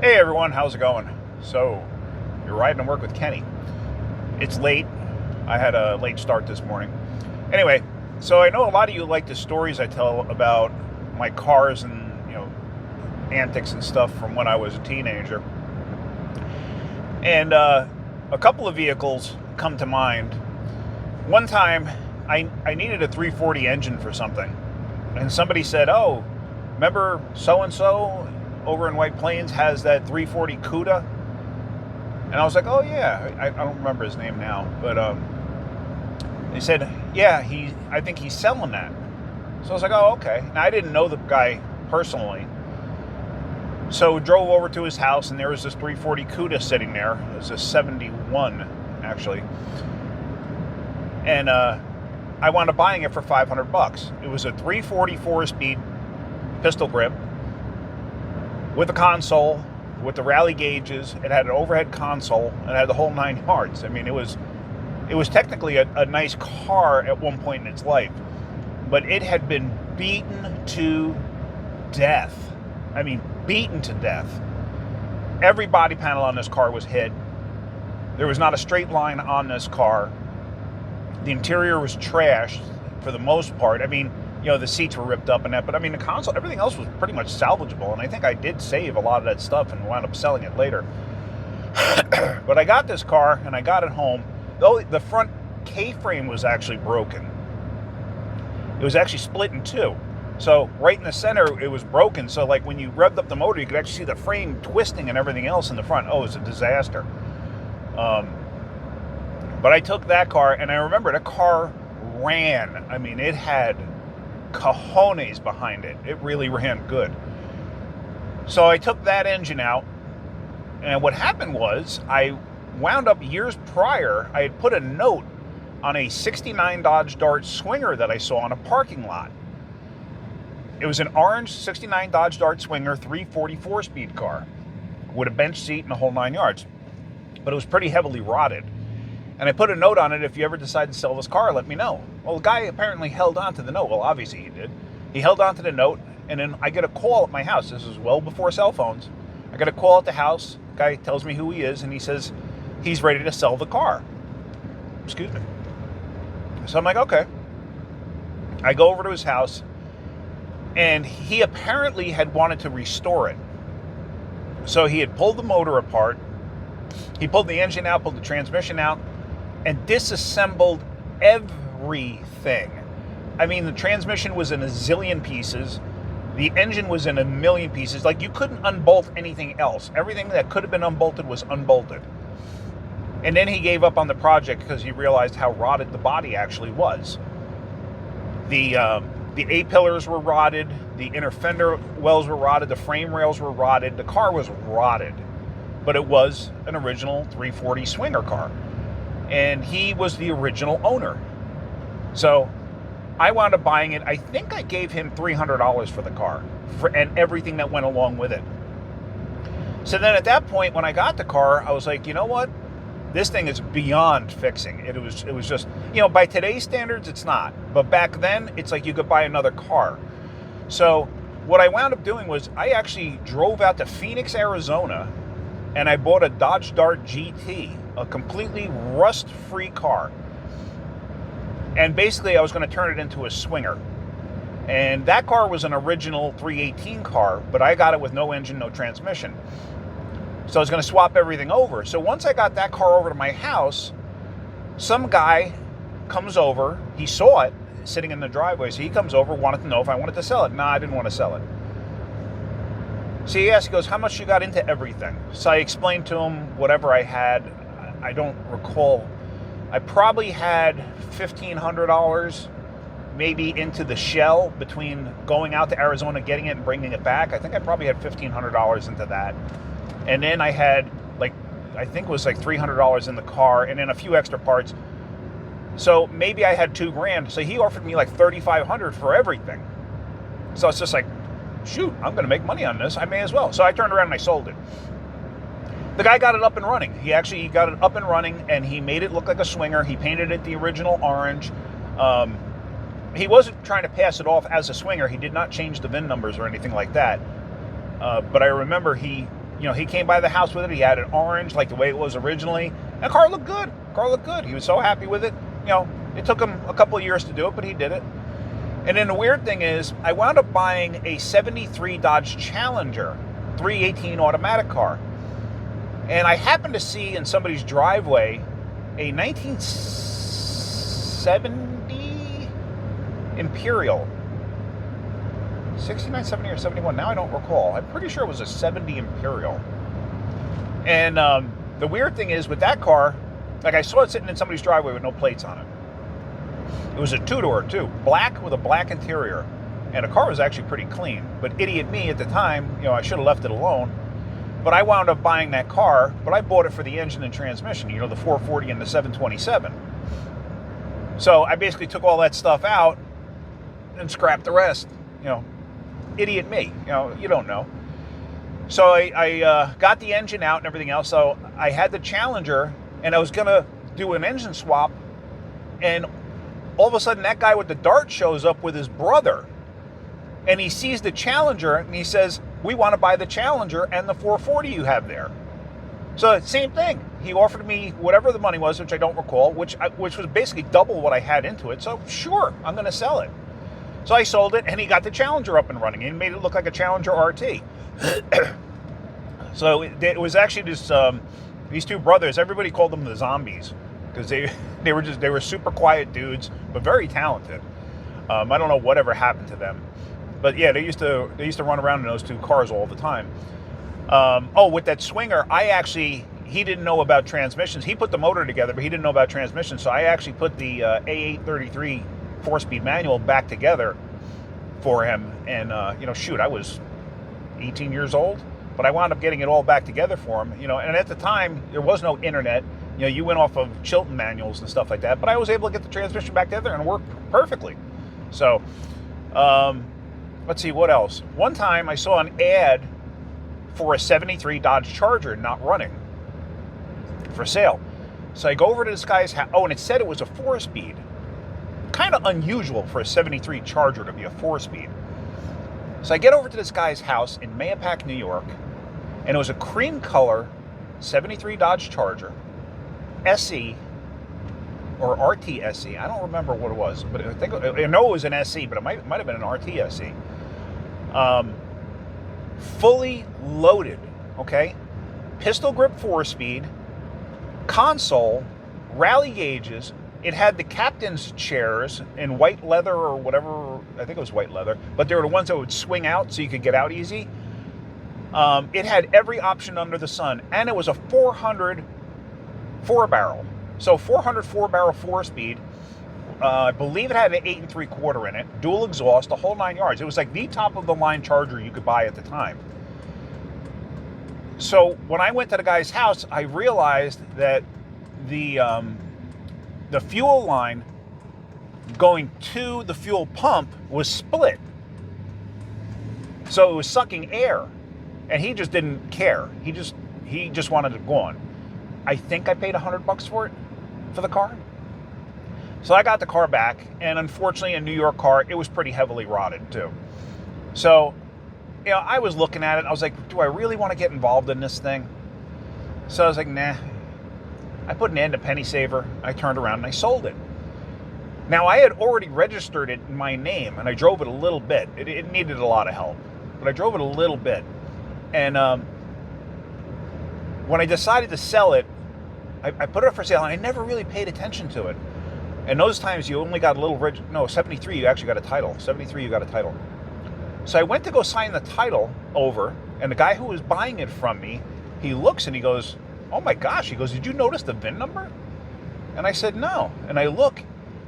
Hey everyone, how's it going? So, you're riding to work with Kenny. It's late. I had a late start this morning. Anyway, so I know a lot of you like the stories I tell about my cars and, antics and stuff from when I was a teenager. And a couple of vehicles come to mind. One time, I needed a 340 engine for something. And somebody said, "Oh, remember so-and-so over in White Plains has that 340 Cuda?" And I was like, "Oh yeah, I don't remember his name now, but they said, yeah, I think he's selling that." So I was like, "Oh, okay." Now I didn't know the guy personally, so drove over to his house, and there was this 340 Cuda sitting there. It was a 71 actually, and I wound up buying it for $500. It was a 340 4-speed pistol grip with a console, with the rally gauges. It had an overhead console, and it had the whole 9 yards. I mean, it was technically a nice car at one point in its life, but it had been beaten to death. I mean, beaten to death. Every body panel on this car was hit. There was not a straight line on this car. The interior was trashed for the most part. I mean, the seats were ripped up and that, but I mean, the console, everything else was pretty much salvageable, and I think I did save a lot of that stuff and wound up selling it later. But I got this car, and I got it home. Though the front K-frame was actually broken. It was actually split in two. So right in the center, it was broken. So like when you revved up the motor, you could actually see the frame twisting and everything else in the front. Oh, it was a disaster. But I took that car, and I remember the car ran. I mean, it had cojones behind it. It really ran good. So I took that engine out, and what happened was I wound up years prior, I had put a note on a 69 Dodge Dart Swinger that I saw in a parking lot. It was an orange 69 Dodge Dart Swinger 340 4-speed car with a bench seat and the whole 9 yards. But it was pretty heavily rotted. And I put a note on it: if you ever decide to sell this car, let me know. Well, the guy apparently held on to the note. Well, obviously he did. He held on to the note, and then I get a call at my house. This is well before cell phones. I get a call at the house. The guy tells me who he is, and he says he's ready to sell the car. Excuse me. So I'm like, okay. I go over to his house, and he apparently had wanted to restore it. So he had pulled the motor apart. He pulled the engine out, pulled the transmission out, and disassembled everything. I mean, the transmission was in a zillion pieces. The engine was in a million pieces. Like, you couldn't unbolt anything else. Everything that could have been unbolted was unbolted. And then he gave up on the project because he realized how rotted the body actually was. The A-pillars were rotted. The inner fender wells were rotted. The frame rails were rotted. The car was rotted. But it was an original 340 Swinger car. And he was the original owner. So I wound up buying it. I think I gave him $300 for the car and everything that went along with it. So then at that point, when I got the car, I was like, you know what? This thing is beyond fixing. It was just, by today's standards, it's not. But back then, it's like you could buy another car. So what I wound up doing was I actually drove out to Phoenix, Arizona, and I bought a Dodge Dart GT, a completely rust-free car. And basically, I was going to turn it into a Swinger. And that car was an original 318 car, but I got it with no engine, no transmission. So I was going to swap everything over. So once I got that car over to my house, some guy comes over. He saw it sitting in the driveway, so he comes over, wanted to know if I wanted to sell it. No, I didn't want to sell it. So he asked, he goes, "How much you got into everything?" So I explained to him whatever I had. I don't recall. I probably had $1,500 maybe into the shell between going out to Arizona, getting it, and bringing it back. I think I probably had $1,500 into that. And then I had, I think it was like $300 in the car, and then a few extra parts. So maybe I had $2,000. So he offered me like $3,500 for everything. So it's just like, shoot, I'm going to make money on this. I may as well. So I turned around and I sold it. The guy got it up and running. He actually got it up and running, and he made it look like a Swinger. He painted it the original orange. He wasn't trying to pass it off as a Swinger. He did not change the VIN numbers or anything like that. But I remember he he came by the house with it. He had it orange, like the way it was originally. And the car looked good. He was so happy with it. It took him a couple of years to do it, but he did it. And then the weird thing is, I wound up buying a 73 Dodge Challenger 318 automatic car. And I happened to see in somebody's driveway a 1970 Imperial. 69, 70, or 71. Now I don't recall. I'm pretty sure it was a 70 Imperial. And the weird thing is with that car, like I saw it sitting in somebody's driveway with no plates on it. It was a two-door too, black with a black interior. And the car was actually pretty clean. But idiot me at the time, I should have left it alone. But I wound up buying that car, but I bought it for the engine and transmission, the 440 and the 727. So I basically took all that stuff out and scrapped the rest. Idiot me, you don't know. So I got the engine out and everything else. So I had the Challenger, and I was going to do an engine swap. And all of a sudden, that guy with the Dart shows up with his brother. And he sees the Challenger, and he says, we want to buy the Challenger and the 440 you have there. So same thing. He offered me whatever the money was, which I don't recall, which was basically double what I had into it. So sure, I'm going to sell it. So I sold it, and he got the Challenger up and running. He made it look like a Challenger RT. So it was actually this these two brothers. Everybody called them the zombies because they were super quiet dudes, but very talented. I don't know whatever happened to them. But yeah, they used to run around in those two cars all the time. With that Swinger, he didn't know about transmissions. He put the motor together, but he didn't know about transmissions. So I actually put the A833 4-speed manual back together for him. And I was 18 years old, but I wound up getting it all back together for him. And at the time there was no internet. You went off of Chilton manuals and stuff like that. But I was able to get the transmission back together and it worked perfectly. So. Let's see, what else? One time I saw an ad for a 73 Dodge Charger not running for sale. So I go over to this guy's house. Oh, and it said it was a 4-speed. Kind of unusual for a 73 Charger to be a 4-speed. So I get over to this guy's house in Mahopac, New York, and it was a cream color 73 Dodge Charger, SE, or RT SE. I don't remember what it was, but I know it was an SE, but it might have been an RT SE. Fully loaded, okay? Pistol grip 4-speed, console, rally gauges. It had the captain's chairs in white leather or whatever. I think it was white leather, but they were the ones that would swing out so you could get out easy. It had every option under the sun, and it was a 400 4-barrel. So 400 4-barrel 4-speed. I believe it had an 8 3/4 in it, dual exhaust, the whole 9 yards. It was like the top of the line Charger you could buy at the time. So when I went to the guy's house, I realized that the fuel line going to the fuel pump was split. So it was sucking air, and he just didn't care. He just wanted it gone. I think I paid $100 for it, for the car. So I got the car back, and unfortunately, a New York car, it was pretty heavily rotted too. So, I was looking at it. I was like, do I really want to get involved in this thing? So I was like, nah. I put an end to penny saver. I turned around and I sold it. Now, I had already registered it in my name, and I drove it a little bit. It needed a lot of help, but I drove it a little bit. And when I decided to sell it, I put it up for sale, and I never really paid attention to it. And those times you only got a little 73 you actually got a title. 73 you got a title. So I went to go sign the title over, and the guy who was buying it from me, he looks and he goes, oh my gosh, he goes, did you notice the VIN number? And I said, no. And I look,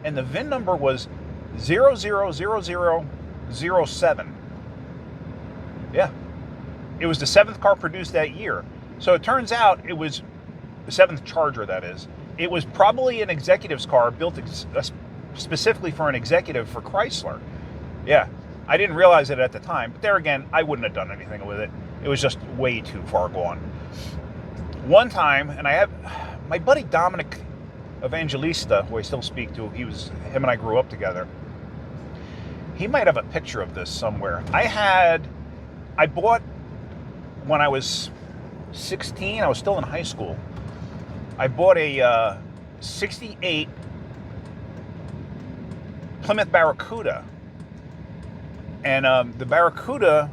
and the VIN number was 000007. Yeah. It was the 7th car produced that year. So it turns out it was the 7th Charger, that is. It was probably an executive's car built specifically for an executive for Chrysler. Yeah, I didn't realize it at the time. But there again, I wouldn't have done anything with it. It was just way too far gone. One time, and I have my buddy Dominic Evangelista, who I still speak to, him and I grew up together. He might have a picture of this somewhere. I bought when I was 16. I was still in high school. I bought a 68 Plymouth Barracuda. And the Barracuda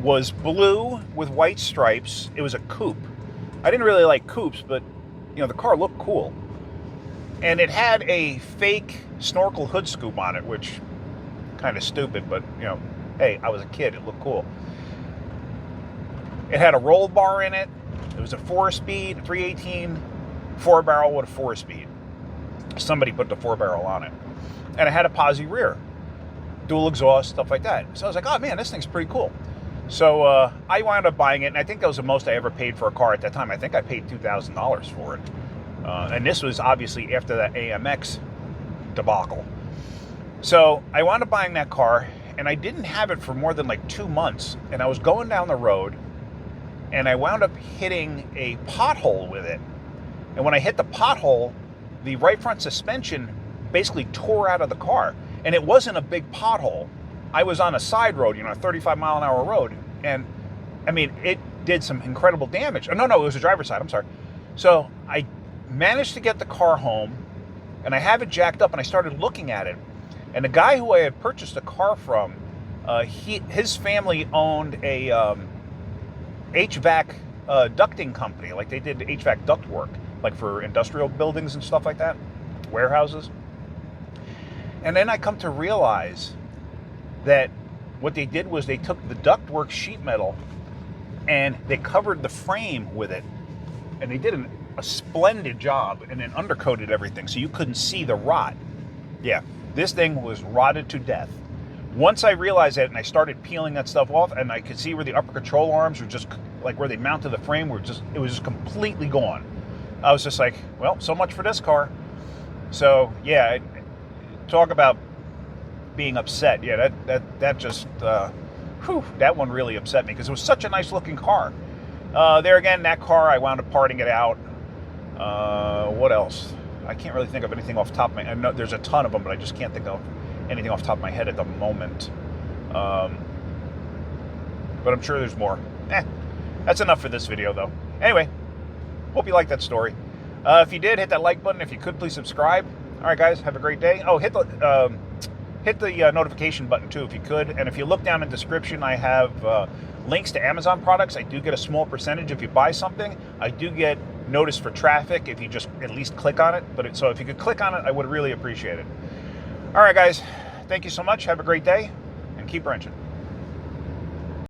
was blue with white stripes. It was a coupe. I didn't really like coupes, but the car looked cool. And it had a fake snorkel hood scoop on it, which kind of stupid, but hey, I was a kid. It looked cool. It had a roll bar in it. It was a 4-speed, 318, 4-barrel with a 4-speed. Somebody put the 4-barrel on it. And it had a posi rear, dual exhaust, stuff like that. So I was like, oh man, this thing's pretty cool. So I wound up buying it, and I think that was the most I ever paid for a car at that time. I think I paid $2,000 for it. And this was obviously after that AMX debacle. So I wound up buying that car, and I didn't have it for more than like 2 months. And I was going down the road, and I wound up hitting a pothole with it. And when I hit the pothole, the right front suspension basically tore out of the car. And it wasn't a big pothole. I was on a side road, a 35-mile-an-hour road. And, I mean, it did some incredible damage. Oh, no, it was the driver's side. I'm sorry. So I managed to get the car home, and I have it jacked up, and I started looking at it. And the guy who I had purchased the car from, his family owned a HVAC ducting company. Like, they did HVAC duct work, like for industrial buildings and stuff like that, warehouses. And then I come to realize that what they did was they took the ductwork sheet metal and they covered the frame with it. And they did a splendid job, and then undercoated everything so you couldn't see the rot. Yeah, this thing was rotted to death. Once I realized that and I started peeling that stuff off, and I could see where the upper control arms were just like where they mounted the frame it was just completely gone. I was just like, well, so much for this car. So yeah, talk about being upset. Yeah, that just that one really upset me because it was such a nice looking car. There again, that car, I wound up parting it out. What else? I can't really think of anything off the top of my head. I know there's a ton of them, but I just can't think of anything off the top of my head at the moment. But I'm sure there's more. That's enough for this video, though. Anyway, hope you liked that story. If you did, hit that like button. If you could, please subscribe. All right, guys, have a great day. Oh, hit the notification button, too, if you could. And if you look down in the description, I have links to Amazon products. I do get a small percentage if you buy something. I do get notice for traffic if you just at least click on it. So if you could click on it, I would really appreciate it. All right, guys, thank you so much. Have a great day, and keep wrenching.